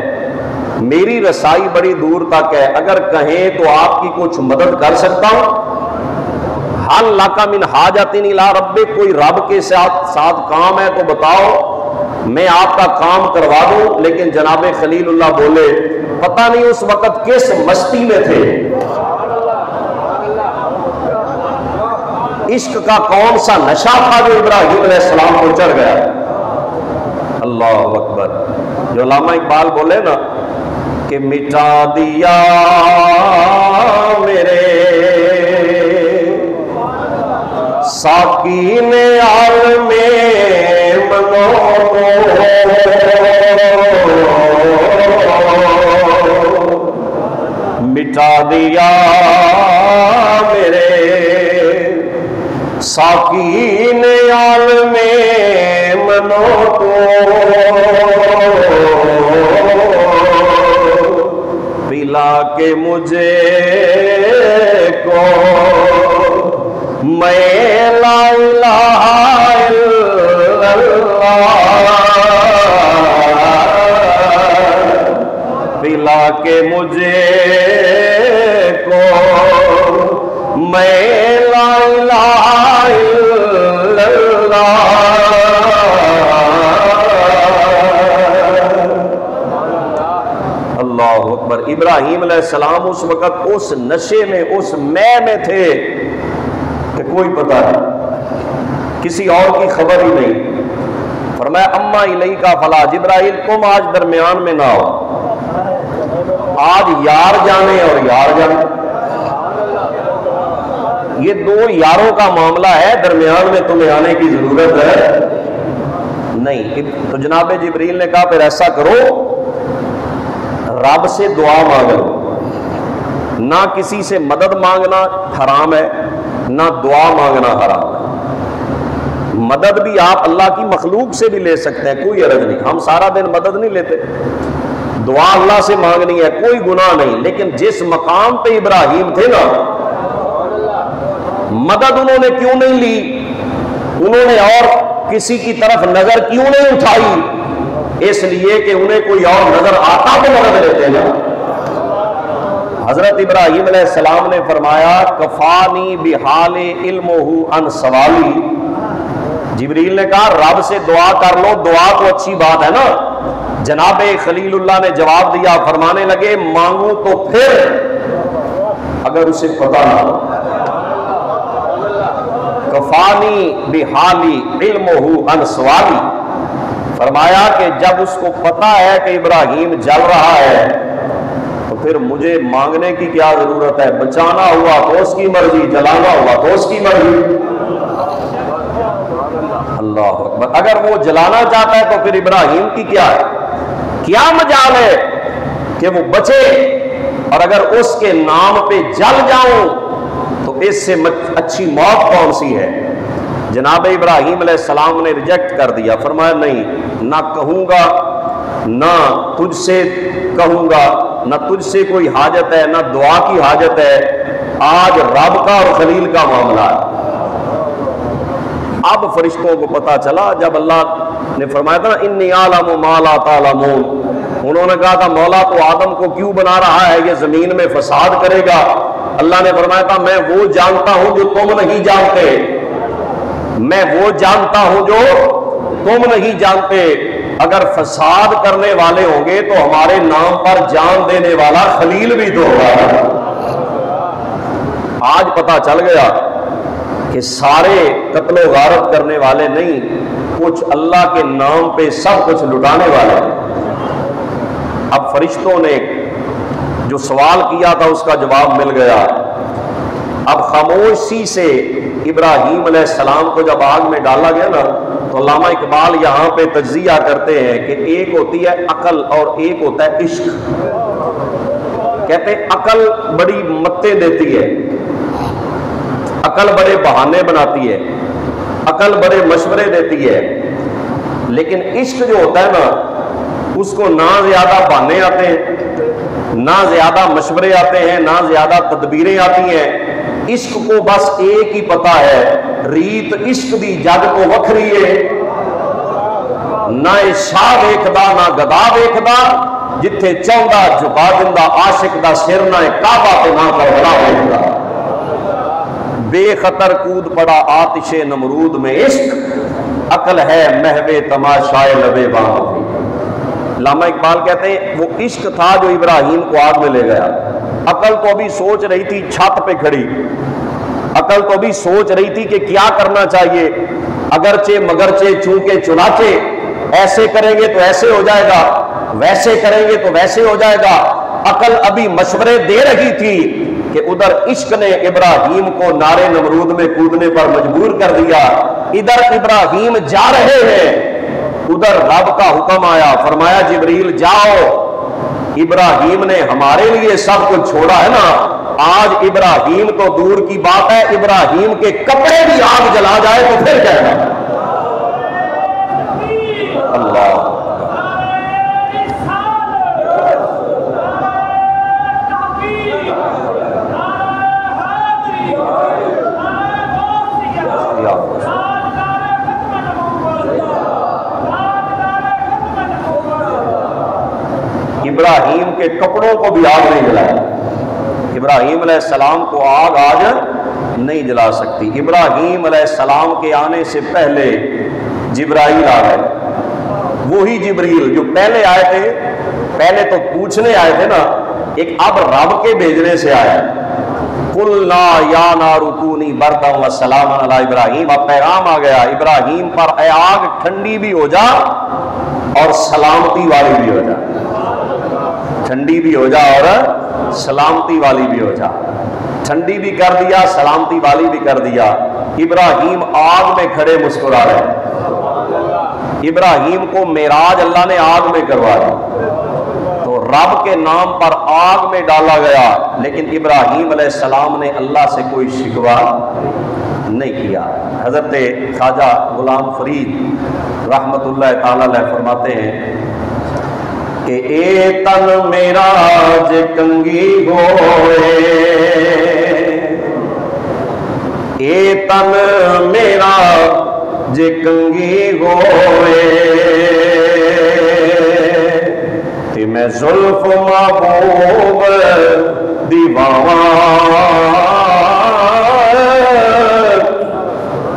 میری رسائی بڑی دور تک ہے، اگر کہیں تو آپ کی کچھ مدد کر سکتا ہوں۔ حل لک من حاجۃ الی ربک، کوئی رب کے ساتھ کام ہے تو بتاؤ میں آپ کا کام کروا دوں۔ لیکن جناب خلیل اللہ بولے پتہ نہیں اس وقت کس مستی میں تھے، عشق کا کون سا نشہ تھا جو ابراہیم علیہ السلام کو چڑھ گیا۔ اللہ اکبر۔ جو علامہ اقبال بولے نا کہ مٹا دیا میرے ساقی نے عالم منو مٹا دیا میرے ساقی نے عالم منو پلا کے مجھے کو میں لا الہ الا اللہ، پلا کے مجھے کو میں لا الہ الا اللہ۔ اللہ اکبر۔ ابراہیم علیہ السلام اس وقت اس نشے میں، اس میں تھے کہ کوئی پتہ نہیں، کسی اور کی خبر ہی نہیں۔ فرمایا اما الیکا فلا، جبرائیل تم آج درمیان میں نہ ہو، آج یار جانے اور یار جانے، یہ دو یاروں کا معاملہ ہے، درمیان میں تمہیں آنے کی ضرورت ہے نہیں۔ تو جناب جبریل نے کہا پھر ایسا کرو رب سے دعا مانگ لو، نہ کسی سے مدد مانگنا حرام ہے، نہ دعا مانگنا حرام ہے۔ مدد بھی آپ اللہ کی مخلوق سے بھی لے سکتے ہیں، کوئی حرج نہیں، ہم سارا دن مدد نہیں لیتے، دعا اللہ سے مانگنی ہے، کوئی گناہ نہیں۔ لیکن جس مقام پہ ابراہیم تھے نا، مدد انہوں نے کیوں نہیں لی، انہوں نے اور کسی کی طرف نظر کیوں نہیں اٹھائی؟ اس لیے کہ انہیں کوئی اور نظر آتا تو مدد لیتے نا۔ حضرت ابراہیم علیہ السلام نے فرمایا کفانی بحال علمہ عن سوالی، جبریل نے کہا رب سے دعا کر لو، دعا تو اچھی بات ہے نا۔ جناب خلیل اللہ نے جواب دیا، فرمانے لگے مانگوں تو پھر اگر اسے پتہ نہ ہو، کفانی بحالی علمہ عن سوالی، فرمایا کہ جب اس کو پتہ ہے کہ ابراہیم جل رہا ہے تو پھر مجھے مانگنے کی کیا ضرورت ہے؟ بچانا ہوا تو اس کی مرضی، جلانا ہوا تو اس کی مرضی۔ اللہ اکبر۔ اگر وہ جلانا چاہتا ہے تو پھر ابراہیم کی کیا مجال ہے کہ وہ بچے، اور اگر اس کے نام پہ جل جاؤں تو اس سے اچھی موت کون سی ہے؟ جناب ابراہیم علیہ السلام نے ریجیکٹ کر دیا، فرمایا نہیں، نہ کہوں گا، نہ تجھ سے کہوں گا، نہ تجھ سے کوئی حاجت ہے، نہ دعا کی حاجت ہے، آج رب کا اور خلیل کا معاملہ ہے۔ اب فرشتوں کو پتا چلا جب اللہ نے فرمایا تھا انی اعلم ما لا تعلمون، انہوں نے کہا تھا مولا تو آدم کو کیوں بنا رہا ہے، یہ زمین میں فساد کرے گا۔ اللہ نے فرمایا تھا میں وہ جانتا ہوں جو تم نہیں جانتے، میں وہ جانتا ہوں جو تم نہیں جانتے۔ اگر فساد کرنے والے ہوں گے تو ہمارے نام پر جان دینے والا خلیل بھی تو ہوگا۔ آج پتا چل گیا کہ سارے قتل و غارت کرنے والے نہیں، کچھ اللہ کے نام پہ سب کچھ لٹانے والے ہیں۔ اب فرشتوں نے جو سوال کیا تھا اس کا جواب مل گیا۔ اب خاموشی سے ابراہیم علیہ السلام کو جب آگ میں ڈالا گیا نا، تو علامہ اقبال یہاں پہ تجزیہ کرتے ہیں کہ ایک ہوتی ہے عقل اور ایک ہوتا ہے عشق۔ کہتے ہیں عقل بڑی متیں دیتی ہے، عقل بڑے بہانے بناتی ہے، عقل بڑے مشورے دیتی ہے، لیکن عشق جو ہوتا ہے نا اس کو نہ زیادہ بہانے آتے ہیں، نہ زیادہ مشورے آتے ہیں، نہ زیادہ تدبیریں آتی ہیں۔ عشق کو بس ایک ہی پتہ ہے، ریت عشق دی جگ کو وکھری ہے، نہ شاہ ویکھدا نہ گدا ویکھدا، جتھے چاہندا جھکا دیندا عاشق دا سر، نہ کعبہ تے نہ کربلا ویکھدا۔ بے خطر کود پڑا آتش نمرود میں عشق، عقل ہے محو تماشائے لبے بام بھی۔ علامہ اقبال کہتے ہیں وہ عشق تھا جو ابراہیم کو آگ میں لے گیا۔ عقل تو ابھی سوچ رہی تھی چھت پہ کھڑی، عقل تو ابھی سوچ رہی تھی کہ کیا کرنا چاہیے، اگرچہ مگرچہ چونکہ چنانچہ، ایسے کریں گے تو ایسے ہو جائے گا، ویسے کریں گے تو ویسے ہو جائے گا۔ عقل ابھی مشورے دے رہی تھی کہ ادھر عشق نے ابراہیم کو نارے نمرود میں کودنے پر مجبور کر دیا، ادھر ابراہیم جا رہے ہیں، ادھر رب کا حکم آیا، فرمایا جبریل جاؤ، ابراہیم نے ہمارے لیے سب کچھ چھوڑا ہے نا، آج ابراہیم تو دور کی بات ہے، ابراہیم کے کپڑے بھی آگ جلا جائے تو پھر کیا ہے؟ اللہ ابراہیم کے کپڑوں کو بھی آگ نہیں جلایا، ابراہیم علیہ السلام کو آگ آج نہیں جلا سکتی۔ ابراہیم علیہ السلام کے آنے سے پہلے جبرائیل آ گئے، وہی جبریل جو پہلے آئے تھے، پہلے تو پوچھنے آئے تھے نا، ایک اب رب کے بھیجنے سے آیا، قُلْنَا يَا نَارُ كُونِي بَرْدًا وَسَلَامًا عَلَىٰ ابراہیم، اب پیغام آ گیا ابراہیم پر، اے آگ ٹھنڈی بھی ہو جا اور سلامتی والی بھی ہو جا، ٹھنڈی بھی ہو جا اور سلامتی والی بھی ہو جا، ٹھنڈی بھی کر دیا سلامتی والی بھی کر دیا۔ ابراہیم آگ میں کھڑے مسکرا رہے، ابراہیم کو معراج اللہ نے آگ میں کروا دی، تو رب کے نام پر آگ میں ڈالا گیا، لیکن ابراہیم علیہ السلام نے اللہ سے کوئی شکوہ نہیں کیا۔ حضرت خواجہ غلام فرید رحمت اللہ تعالی علیہ فرماتے ہیں کہ اے تن میرا جے کنگی ہوئے، اے تن میرا جے کنگی ہوئے، تے میں زلف محبوب دیواں،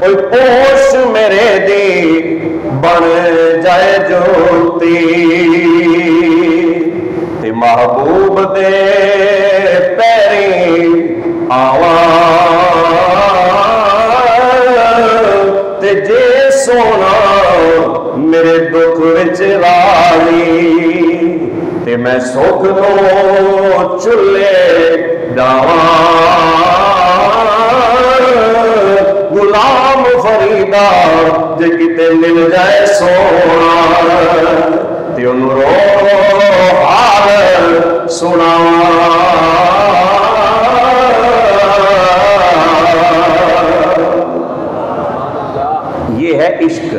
کوئی پوش میرے دی بن جائے جوتی، تے محبوب دے پیری آواں، تے جے سونا میرے دکھ وچ رالی، تے میں سکھ نو چلے ڈاواں، غلام فریدا جے کتے مل جائے سونا، تے انہوں رو حال سناواں۔ یہ ہے عشق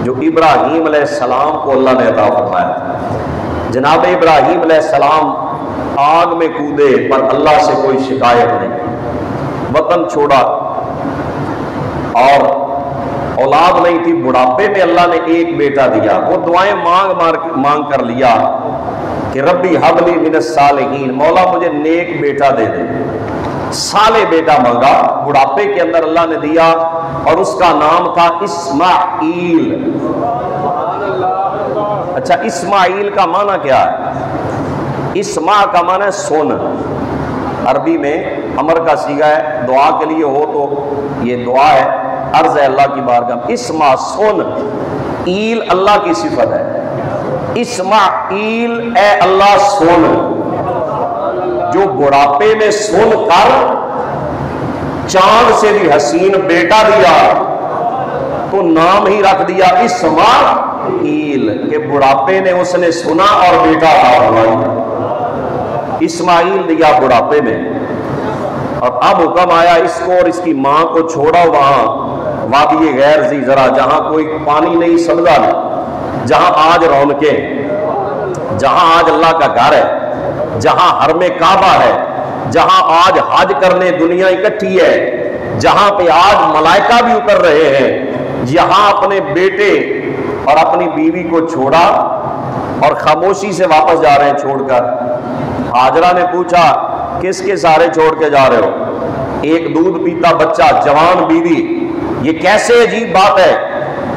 جو ابراہیم علیہ السلام کو اللہ نے عطا فرمایا۔ جناب ابراہیم علیہ السلام آگ میں کودے پر اللہ سے کوئی شکایت نہیں، وطن چھوڑا اور اولاد نہیں تھی، بڑھاپے میں اللہ نے ایک بیٹا دیا، وہ دعائیں مانگ کر لیا کہ ربی حب لی من الصالحین، مولا مجھے نیک بیٹا دے دے، صالح بیٹا مانگا، بڑھاپے کے اندر اللہ نے دیا، اور اس کا نام تھا اسماعیل۔ اچھا اسماعیل کا معنی کیا ہے؟ اسما کا معنی ہے سن، عربی میں امر کا صیغہ ہے، دعا کے لیے ہو تو یہ دعا ہے، عرض ہے اللہ کی بارگاہ، اسما سن، ایل اللہ کی صفت ہے، اسماعیل اے اللہ سن، جو بڑھاپے میں سن کر چاند سے بھی حسین بیٹا دیا تو نام ہی رکھ دیا اسماعیل، کہ بڑھاپے نے اس نے سنا اور بیٹا فرمایا۔ اسماعیل دیا بڑھاپے میں، اور اب حکم آیا اس کو اور اس کی ماں کو چھوڑا وہاں وادی غیر ذی زرع، جہاں کوئی پانی نہیں، سبزہ نہیں، جہاں آج رونقیں، جہاں آج اللہ کا گھر ہے، جہاں حرم کعبہ ہے، جہاں آج حج کرنے دنیا اکٹھی ہے، جہاں پہ آج ملائکہ بھی اتر رہے ہیں، یہاں اپنے بیٹے اور اپنی بیوی کو چھوڑا اور خاموشی سے واپس جا رہے ہیں چھوڑ کر۔ ہاجرہ نے پوچھا کس کے سارے چھوڑ کے جا رہے ہو؟ ایک دودھ پیتا بچہ، جوان بیوی، یہ کیسے عجیب بات ہے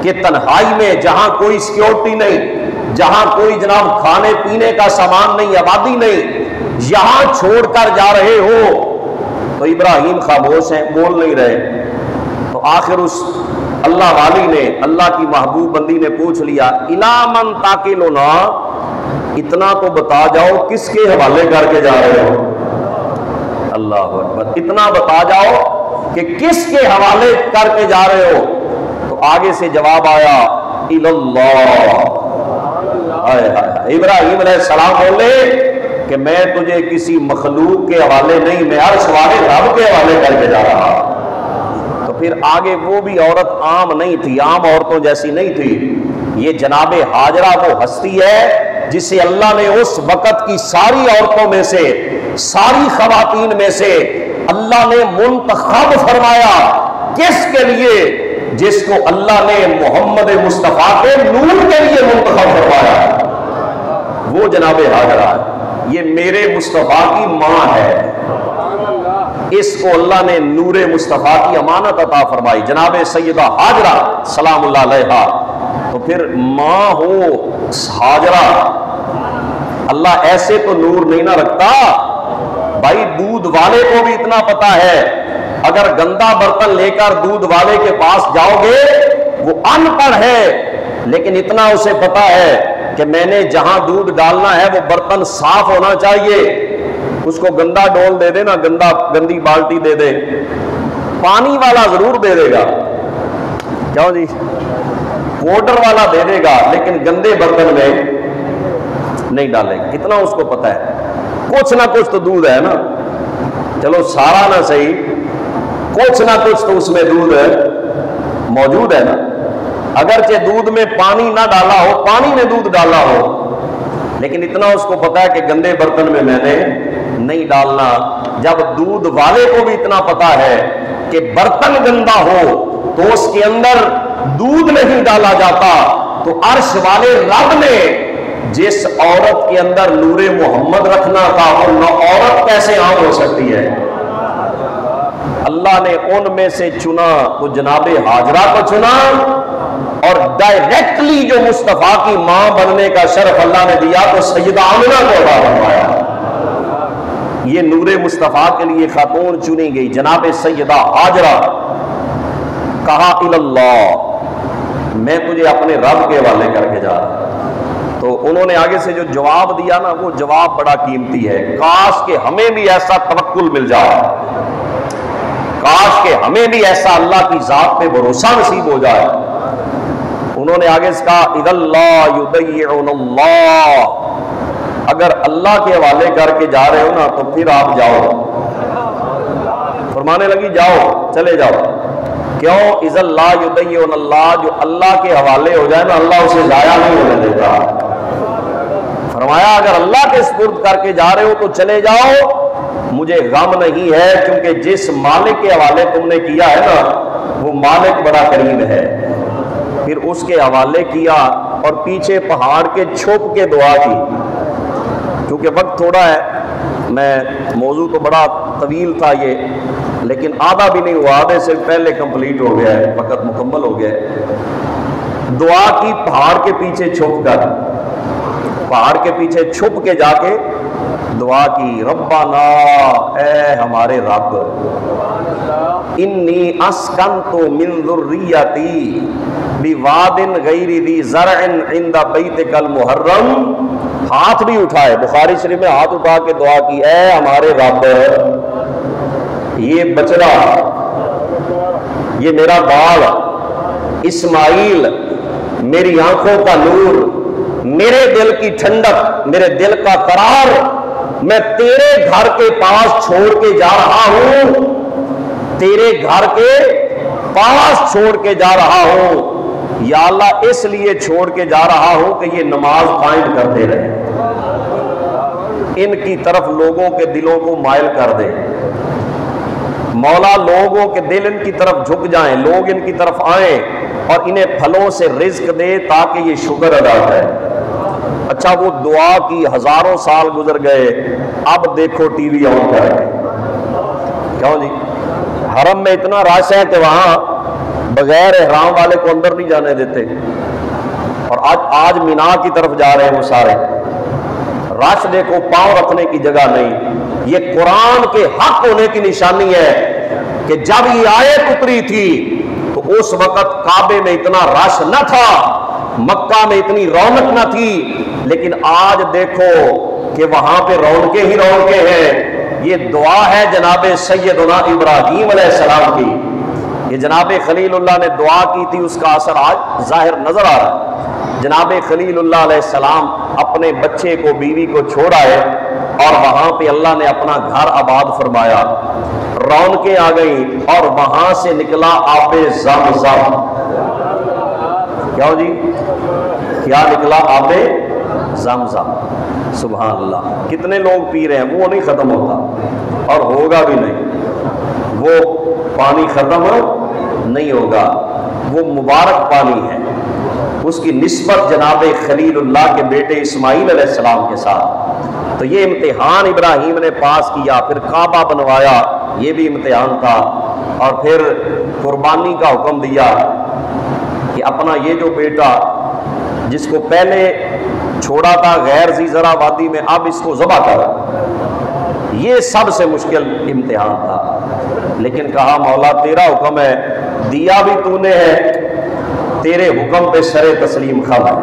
کہ تنہائی میں جہاں کوئی سیکیورٹی نہیں، جہاں کوئی جناب کھانے پینے کا سامان نہیں، آبادی نہیں، یہاں چھوڑ کر جا رہے ہو؟ تو ابراہیم خاموش ہیں، بول نہیں رہے۔ تو آخر اس اللہ والی نے، اللہ کی محبوب بندی نے پوچھ لیا الا من تاکلنا، اتنا تو بتا جاؤ کس کے حوالے کر کے جا رہے ہو؟ اللہ اکبر، اتنا بتا جاؤ کہ کس کے حوالے کر کے جا رہے ہو؟ تو آگے سے جواب آیا اللہ۔ ابراہیم علیہ السلام بولے کہ میں تجھے کسی مخلوق کے حوالے نہیں، میں عرش والے رب کے حوالے کر کے جا رہا۔ تو پھر آگے وہ بھی عورت عام نہیں تھی، عام عورتوں جیسی نہیں تھی، یہ جناب ہاجرہ وہ ہستی ہے جسے اللہ نے اس وقت کی ساری عورتوں میں سے، ساری خواتین میں سے اللہ نے منتخب فرمایا۔ کس کے لیے؟ جس کو اللہ نے محمد مصطفیٰ کے نور کے لیے منتخب فرمایا، وہ جناب ہاجرہ ہے۔ یہ میرے مصطفیٰ کی ماں ہے، اس کو اللہ نے نور مصطفیٰ کی امانت عطا فرمائی، جناب سیدہ ہاجرہ سلام اللہ علیہا۔ تو پھر ماں ہو ہاجرہ، اللہ ایسے تو نور نہیں نہ رکھتا بھائی۔ دودھ والے کو بھی اتنا پتا ہے، اگر گندا برتن لے کر دودھ والے کے پاس جاؤ گے، وہ ان پڑھ ہے لیکن اتنا اسے پتا ہے کہ میں نے جہاں دودھ ڈالنا ہے وہ برتن صاف ہونا چاہیے۔ اس کو گندا ڈول دے دے نا، گندی بالٹی دے دے، پانی والا ضرور دے دے گا، کیوں جی، پاؤڈر والا دے دے گا، لیکن گندے برتن میں نہیں ڈالے گا۔ اتنا اس کو پتا ہے، کچھ نہ کچھ تو دودھ ہے نا، چلو سارا نہ صحیح، کچھ نہ کچھ تو اس میں دودھ موجود ہے نا۔ اگرچہ دودھ میں پانی نہ ڈالا ہو، پانی میں دودھ ڈالا ہو، لیکن اتنا اس کو پتا ہے کہ گندے برتن میں نے نہیں ڈالنا۔ جب دودھ والے کو بھی اتنا پتا ہے کہ برتن گندا ہو تو اس کے اندر دودھ نہیں ڈالا جاتا، تو عرش والے رب نے جس عورت کے اندر نور محمد رکھنا تھا، اور نہ عورت کیسے عام ہو سکتی ہے؟ اللہ نے ان میں سے چنا تو جناب ہاجرہ کو چنا، اور ڈائریکٹلی جو مصطفیٰ کی ماں بننے کا شرف اللہ نے دیا تو سیدہ آمنہ کو عطا فرمایا۔ یہ نور مصطفیٰ کے لیے خاتون چنی گئی، جناب سیدہ ہاجرہ۔ کہا اللہ، میں تجھے اپنے رب کے حوالے کر کے جا رہا۔ تو انہوں نے آگے سے جو جواب دیا نا، وہ جواب بڑا قیمتی ہے۔ کاش کہ ہمیں بھی ایسا توکل مل جائے، کاش کہ ہمیں بھی ایسا اللہ کی ذات پہ بھروسہ نصیب ہو جائے۔ انہوں نے آگے سے کہا اذا اللہ یضیعن اللہ، اگر اللہ کے حوالے کر کے جا رہے ہو نا تو پھر آپ جاؤ۔ فرمانے لگی جاؤ، چلے جاؤ۔ کیوں؟ اذا اللہ یضیعن اللہ، جو اللہ کے حوالے ہو جائے نا اللہ اسے ضائع نہیں ہونے دیتا۔ فرمایا اگر اللہ کے سپرد کر کے جا رہے ہو تو چلے جاؤ، مجھے غم نہیں ہے، کیونکہ جس مالک کے حوالے تم نے کیا ہے نا وہ مالک بڑا قریب ہے۔ پھر اس کے حوالے کیا اور پیچھے پہاڑ کے چھپ کے دعا کی۔ کیونکہ وقت تھوڑا ہے، میں موضوع تو بڑا طویل تھا یہ، لیکن آدھا بھی نہیں ہوا، آدھے سے پہلے کمپلیٹ ہو گیا ہے، وقت مکمل ہو گیا ہے۔ دعا کی پہاڑ کے پیچھے چھپ کر، پہاڑ کے پیچھے چھپ کے جا کے دعا کی، ربنا، اے ہمارے رب، انی اسکنت من ذریتی بواد غیر ذی زرع عند بیتک المحرم۔ ہاتھ بھی اٹھائے، بخاری شریف میں ہاتھ اٹھا کے دعا کی، اے ہمارے رب، یہ بچڑا، یہ میرا بال اسماعیل، میری آنکھوں کا نور، میرے دل کی ٹھنڈک، میرے دل کا قرار، میں تیرے گھر کے پاس چھوڑ کے جا رہا ہوں، تیرے گھر کے پاس چھوڑ کے جا رہا ہوں، یا اللہ اس لیے چھوڑ کے جا رہا ہوں کہ یہ نماز قائم کرتے رہے، ان کی طرف لوگوں کے دلوں کو مائل کر دے مولا، لوگوں کے دل ان کی طرف جھک جائیں، لوگ ان کی طرف آئیں اور انہیں پھلوں سے رزق دے تاکہ یہ شکر ادا کرے۔ اچھا وہ دعا کی ہزاروں سال گزر گئے، اب دیکھو ٹی وی آن کر کے، کیوں جی؟ حرم میں اتنا رش ہے کہ وہاں بغیر احرام والے کو اندر نہیں جانے دیتے، اور آج مینا کی طرف جا رہے ہیں وہ سارے، رش دیکھو، پاؤں رکھنے کی جگہ نہیں۔ یہ قرآن کے حق ہونے کی نشانی ہے کہ جب یہ آیت اتری تھی تو اس وقت کعبے میں اتنا رش نہ تھا، مکہ میں اتنی رونق نہ تھی، لیکن آج دیکھو کہ وہاں پہ رونقیں ہی رونقیں ہیں۔ یہ دعا ہے جناب سیدنا ابراہیم علیہ السلام کی، یہ جناب خلیل اللہ نے دعا کی تھی، اس کا اثر آج ظاہر نظر آ رہا ہے۔ جناب خلیل اللہ علیہ السلام اپنے بچے کو، بیوی کو چھوڑ آئے اور وہاں پہ اللہ نے اپنا گھر آباد فرمایا، رونقیں آ گئیں اور وہاں سے نکلا آب زمزم۔ کیوں جی؟ کیا نکلا؟ آب زمزم۔ سبحان اللہ، کتنے لوگ پی رہے ہیں، وہ نہیں ختم ہوتا اور ہوگا بھی نہیں، وہ پانی ختم نہیں ہوگا، وہ مبارک پانی ہے، اس کی نسبت جناب خلیل اللہ کے بیٹے اسماعیل علیہ السلام کے ساتھ۔ تو یہ امتحان ابراہیم نے پاس کیا، پھر کعبہ بنوایا، یہ بھی امتحان تھا، اور پھر قربانی کا حکم دیا کہ اپنا یہ جو بیٹا جس کو پہلے چھوڑا تھا غیر ذی زرع وادی میں، اب اس کو ذبح کر۔ یہ سب سے مشکل امتحان تھا، لیکن کہا مولا تیرا حکم ہے، دیا بھی تو نے ہے، تیرے حکم پہ سر تسلیم خم ہے،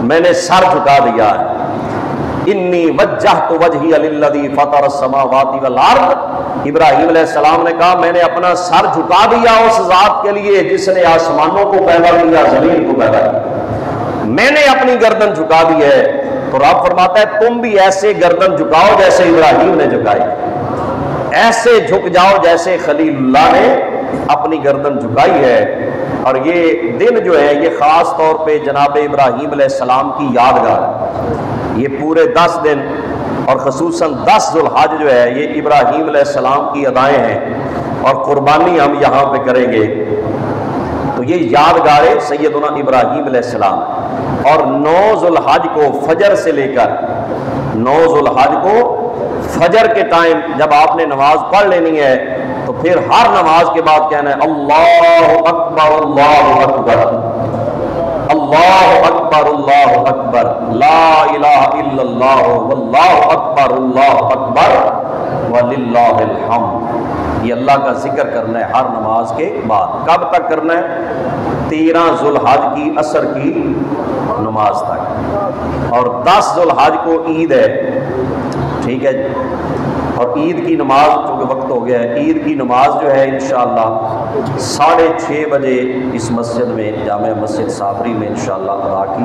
میں نے سر جھکا دیا ہے۔ انی وجہت وجہی للذی فطر السماوات والارض، ابراہیم علیہ السلام نے کہا میں نے اپنا سر جھکا دیا اس ذات کے لیے جس نے آسمانوں کو پیدا کیا، زمین کو پیدا کیا، میں نے اپنی گردن جھکا دی ہے۔ تو رب فرماتا ہے تم بھی ایسے گردن جھکاؤ جیسے ابراہیم نے جھکائی، ایسے جھک جاؤ جیسے خلیل اللہ نے اپنی گردن جھکائی ہے۔ اور یہ دن جو ہے یہ خاص طور پہ جناب ابراہیم علیہ السلام کی یادگار ہے، یہ پورے 10 دن اور خصوصاً 10 ذو الحج جو ہے یہ ابراہیم علیہ السلام کی ادائیں ہیں، اور قربانی ہم یہاں پہ کریں گے۔ تو یہ یادگار سیدنا ابراہیم علیہ السلام، اور 9 ذو الحج کو فجر سے لے کر 9 ذو الحج کو فجر کے ٹائم جب آپ نے نماز پڑھ لینی ہے تو پھر ہر نماز کے بعد کہنا ہے اللہ اکبر اللہ اکبر، اللہ اکبر اللہ اکبر، لا الہ الا اللہ واللہ اکبر اللہ اکبر وللہ الحمد۔ یہ اللہ کا ذکر کرنا ہے ہر نماز کے بعد۔ کب تک کرنا ہے؟ 13 ذو الحج کی عصر کی نماز تک، اور 10 ذو الحج کو عید ہے، ٹھیک ہے جی۔ اور عید کی نماز چونکہ وقت ہو گیا ہے، عید کی نماز جو ہے انشاءاللہ 6:30 بجے اس مسجد میں، جامع مسجد صابری میں انشاءاللہ ادا کی